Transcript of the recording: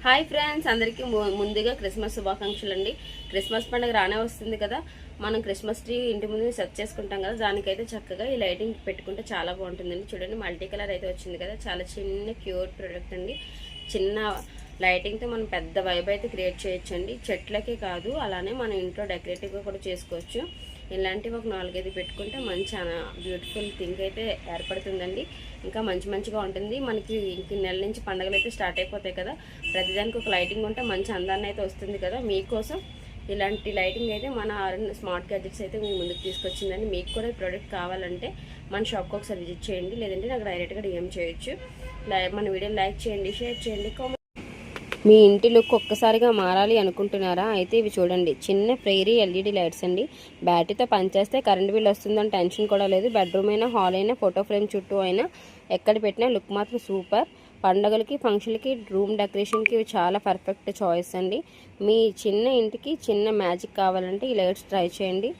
Hi friends, అందరికీ ముందుగా Christmas శుభాకాంక్షలు అండి. క్రిస్మస్ పండుగ రానే వస్తుంది కదా. మనం క్రిస్మస్ ట్రీ ఇంటి ముందు సెట్ చేసుకుంటాం కదా. దానికైతే చక్కగా ఈ లైటింగ్ పెట్టుకుంటే చాలా బాగుంటుందండి. చూడండి, మల్టీ కలర్ అయితే వచ్చింది కదా. చాలా చిన్న క్యూట్ ప్రోడక్ట్ అండి. చిన్న లైటింగ్తో మనం పెద్ద వైబ్ అయితే క్రియేట్ చేయొచ్చండి. చెట్లకే కాదు, అలానే మన ఇంట్లో డెకరేటివ్గా కూడా చేసుకోవచ్చు. ఇలాంటివి ఒక 4-5 పెట్టుకుంటే మంచి బ్యూటిఫుల్ థింగ్ అయితే ఏర్పడుతుందండి. ఇంకా మంచిగా ఉంటుంది. మనకి ఇంక నెల నుంచి పండుగలు అయితే స్టార్ట్ అయిపోతాయి కదా. ప్రతిదానికి ఒక లైటింగ్ ఉంటే మంచి అందాన్ని అయితే వస్తుంది కదా. మీకోసం ఇలాంటి లైటింగ్ అయితే మన స్మార్ట్ గ్యాడ్జెట్స్ అయితే మీ ముందుకు తీసుకొచ్చిందండి. మీకు కూడా ఈ ప్రోడక్ట్ కావాలంటే మన షాప్కి ఒకసారి విజిట్ చేయండి, లేదంటే నాకు డైరెక్ట్గా డిఎం చేయొచ్చు. మన వీడియో లైక్ చేయండి, షేర్ చేయండి, కామెంట్. మీ ఇంటి లుక్ ఒక్కసారిగా మారాలి అనుకుంటున్నారా? అయితే ఇవి చూడండి, చిన్న ప్రైరీ ఎల్ఈడి లైట్స్ అండి. బ్యాటరీతో పనిచేస్తే కరెంట్ బిల్ వస్తుందని టెన్షన్ కూడా లేదు. బెడ్రూమ్ అయినా, హాల్ అయినా, ఫోటో ఫ్రేమ్ చుట్టూ అయినా ఎక్కడ పెట్టినా లుక్ మాత్రం సూపర్. పండుగలకి, ఫంక్షన్లకి, రూమ్ డెకరేషన్కి ఇవి చాలా పర్ఫెక్ట్ చాయిస్ అండి. మీ చిన్న ఇంటికి చిన్న మ్యాజిక్ కావాలంటే ఈ లైట్స్ ట్రై చేయండి.